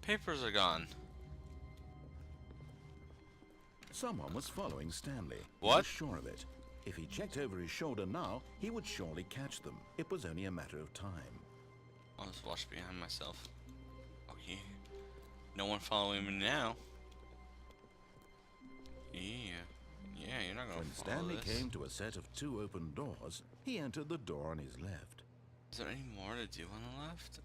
papers are gone. Someone was following Stanley. What? He was sure of it. If he checked over his shoulder now, he would surely catch them. It was only a matter of time. I'll just watch behind myself. Okay. No one following me now. Yeah, you're not gonna When follow Stanley this. came to a set of 2 open doors, he entered the door on his left. Is there any more to do on the left?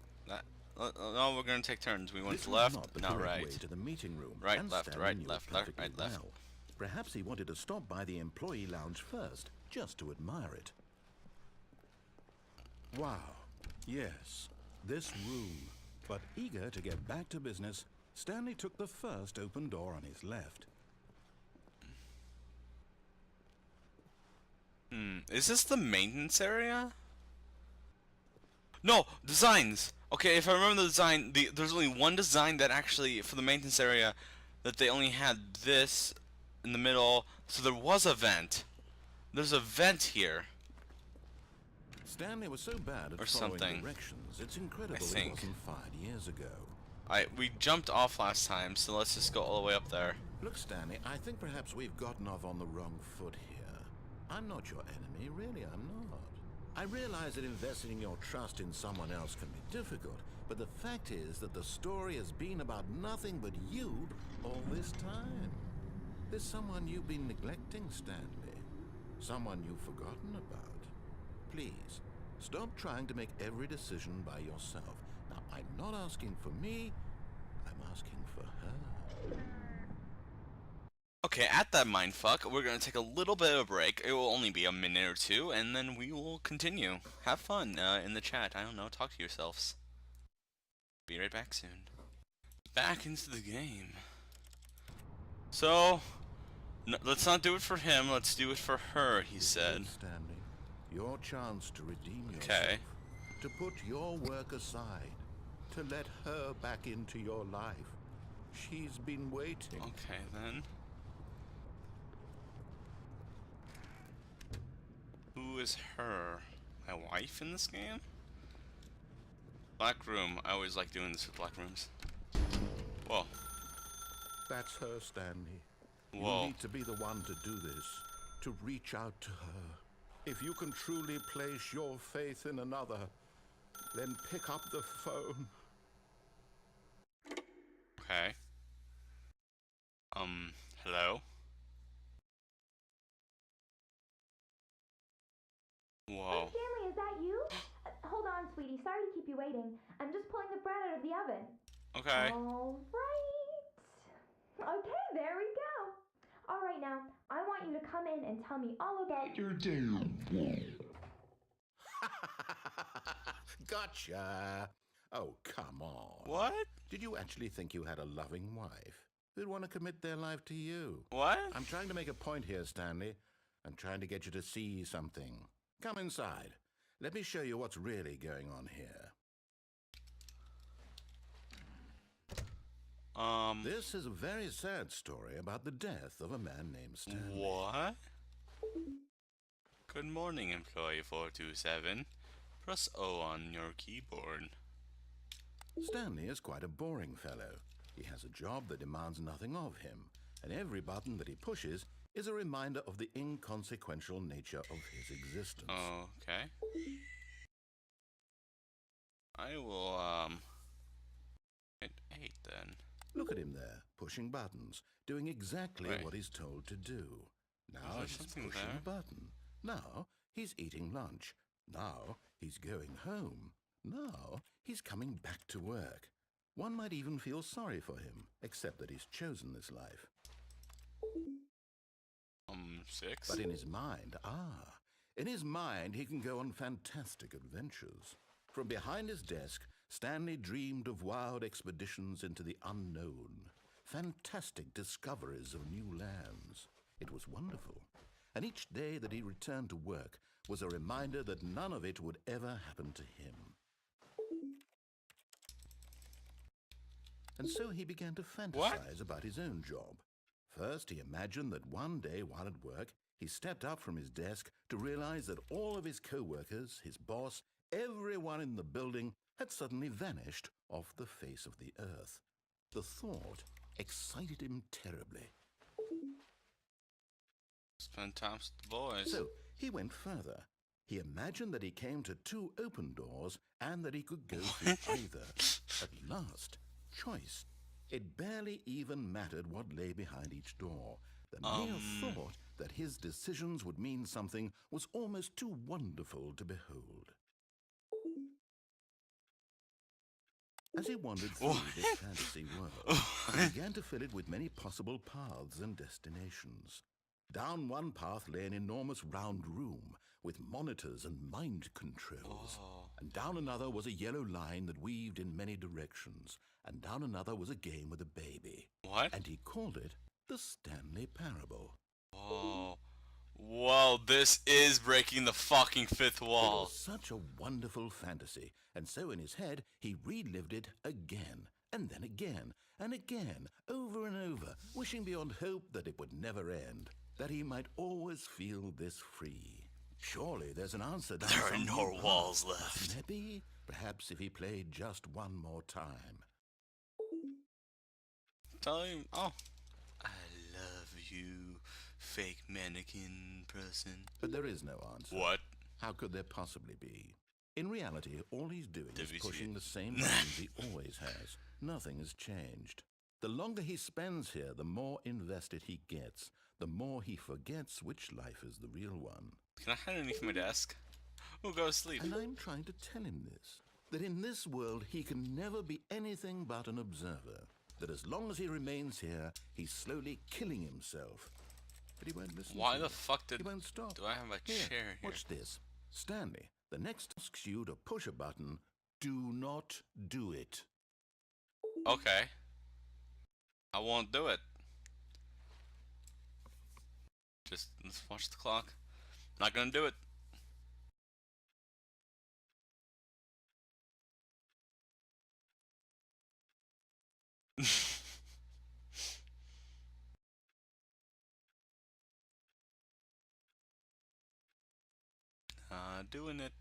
No, we're gonna take turns. We went This to was left, not the not correct right. way to the meeting room. Right, and left, Stanley right, knew it left, left, perfectly right, left. well. Perhaps he wanted to stop by the employee lounge first, just to admire it. Wow, yes, this room. But eager to get back to business, Stanley took the first open door on his left. Is this the maintenance area? No, designs! Okay, if I remember the design, there's only one design that actually, for the maintenance area, that they only had this in the middle, so there was a vent. There's a vent here. Stanley was so bad at Or following something. directions, it's incredible it think. wasn't fired years ago. We jumped off last time, so let's just go all the way up there. Look, Stanley, I think perhaps we've gotten off on the wrong foot here. I'm not your enemy, really, I'm not. I realize that investing your trust in someone else can be difficult, but the fact is that the story has been about nothing but you all this time. There's someone you've been neglecting, Stanley. Someone you've forgotten about. Please, stop trying to make every decision by yourself. Now, I'm not asking for me, I'm asking for her. Okay, at that mindfuck, we're gonna take a little bit of a break. It will only be a minute or two, and then we will continue. Have fun in the chat. I don't know, talk to yourselves. Be right back soon. Back into the game. So, let's not do it for him, let's do it for her, he said. Stanley, your chance to redeem yourself. Okay. To put your work aside. To let her back into your life. She's been waiting. Okay, then. Who is her? My wife in this game? Black room. I always like doing this with black rooms. Whoa. That's her, Stanley. Whoa. You need to be the one to do this. To reach out to her. If you can truly place your faith in another, then pick up the phone. Okay. Hello? Whoa. Stanley, is that you? Hold on, sweetie. Sorry to keep you waiting. I'm just pulling the bread out of the oven. Okay. All right. Okay, there we go. All right, now, I want you to come in and tell me all about your day. Gotcha. Oh, come on. What? Did you actually think you had a loving wife who'd want to commit their life to you? What? I'm trying to make a point here, Stanley. I'm trying to get you to see something. Come inside. Let me show you what's really going on here. This is a very sad story about the death of a man named Stanley. What? Good morning, employee 427. Press O on your keyboard. Stanley is quite a boring fellow. He has a job that demands nothing of him, and every button that he pushes is a reminder of the inconsequential nature of his existence. Okay. I will, hit 8 then. Look at him there, pushing buttons, doing exactly Right. what he's told to do. Now there he's something pushing there? a button. Now he's eating lunch. Now he's going home. Now he's coming back to work. One might even feel sorry for him, except that he's chosen this life. 6. But in his mind, in his mind he can go on fantastic adventures. From behind his desk, Stanley dreamed of wild expeditions into the unknown, fantastic discoveries of new lands. It was wonderful, and each day that he returned to work was a reminder that none of it would ever happen to him. And so he began to fantasize about his own job. First, he imagined that one day while at work, he stepped up from his desk to realize that all of his co-workers, his boss, everyone in the building had suddenly vanished off the face of the earth. The thought excited him terribly. Spend time with the boys. So he went further. He imagined that he came to 2 open doors and that he could go through either. At last, choice. It barely even mattered what lay behind each door. The mere thought that his decisions would mean something was almost too wonderful to behold. As he wandered through this fantasy world, he began to fill it with many possible paths and destinations. Down one path lay an enormous round room with monitors and mind controls. And down another was a yellow line that weaved in many directions. And down another was a game with a baby. What? And he called it the Stanley Parable. Whoa. Whoa, this is breaking the fucking fifth It wall. was such a wonderful fantasy, and so in his head he relived it again, and then again, and again, over and over, wishing beyond hope that it would never end, that he might always feel this free. Surely there's an answer down There are some no new path. walls left. Maybe, perhaps if he played just one more time. Tell him, oh, I love you, fake mannequin person. But there is no answer. What? How could there possibly be? In reality, all he's doing is WTF. pushing the same buttons he always has. Nothing has changed. The longer he spends here, the more invested he gets, the more he forgets which life is the real one. Can I hide underneath my desk? We'll go to sleep. And I'm trying to tell him this, that in this world he can never be anything but an observer, that as long as he remains here, he's slowly killing himself. But he won't listen. Why to the me. fuck did... He won't stop. Do I have a Here, chair here? watch this. Stanley, the next asks you to push a button. Do not do it. Okay. I won't do it. Just, let's watch the clock. Not gonna do it. Doing it.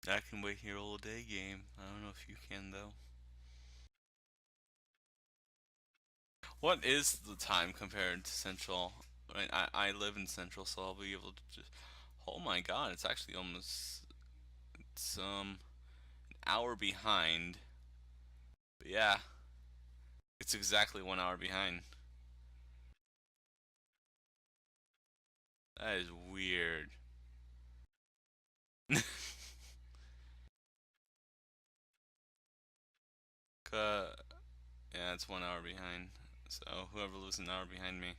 I can wait here all day, game. I don't know if you can, though. What is the time compared to Central? I mean, I live in Central, so I'll be able to just... Oh my god, it's actually almost... It's, an hour behind. But yeah. It's exactly 1 hour behind. That is weird. Yeah, it's 1 hour behind. So whoever lives an hour behind me.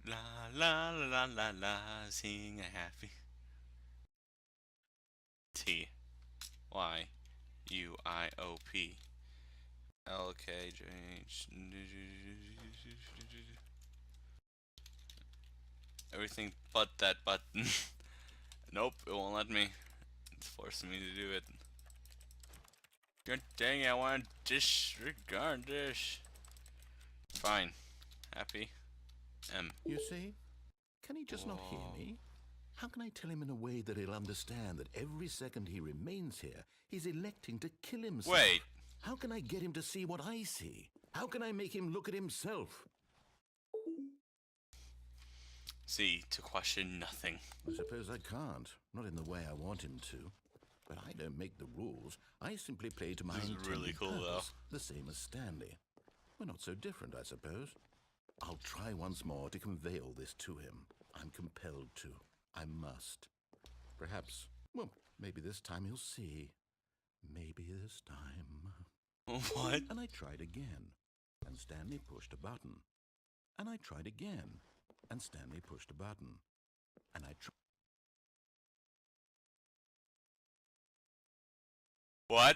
La la la la la la, sing a happy T Y U I O P L K J H. Everything but that button. Nope, it won't let me. It's forcing me to do it. God dang, I want to disregard this. Fine. Happy. M. You see? Can he just not hear me? How can I tell him in a way that he'll understand that every second he remains here, he's electing to kill himself? Wait. How can I get him to see what I see? How can I make him look at himself? C. To question nothing. I suppose I can't. Not in the way I want him to. But I don't make the rules. I simply play to my This is intended really cool, purpose, the same as Stanley. We're not so different, I suppose. I'll try once more to convey all this to him. I'm compelled to. I must. Perhaps, well, maybe this time he'll see. Maybe this time. What? And I tried again, and Stanley pushed a button. And I tried again, and Stanley pushed a button. And I tried. What?